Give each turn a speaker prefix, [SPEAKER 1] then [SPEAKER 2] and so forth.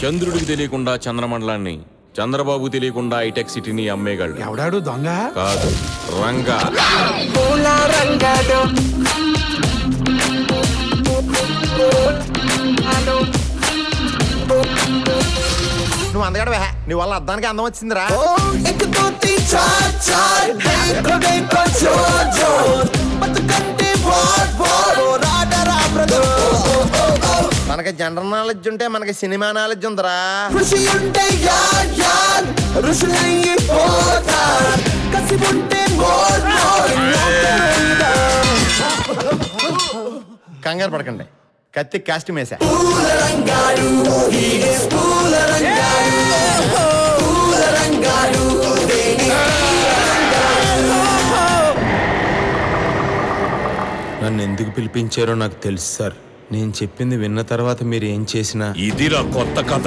[SPEAKER 1] చంద్రుడికి తెలియకుండా చంద్రమండలాన్ని, చంద్రబాబు తెలియకుండా హైటెక్ సిటీని అమ్మేగాళ్ళు.
[SPEAKER 2] ఎవడాడు దొంగ?
[SPEAKER 1] కాదు, రంగా.
[SPEAKER 3] నువ్వు అందగాడు నీ వల్ల అద్దానికి అందం వచ్చిందిరా. మనకి జనరల్ నాలెడ్జ్ ఉంటే మనకి సినిమా నాలెడ్జ్ ఉందిరా. కంగారు పడకండి, కత్తి కాస్ట్యూమ్ వేసా.
[SPEAKER 4] నన్ను ఎందుకు పిలిపించారో నాకు తెలుసు సార్. నేను చెప్పింది విన్న తర్వాత మీరు ఏం చేసినా
[SPEAKER 1] ఇదిరా కొత్త కథ.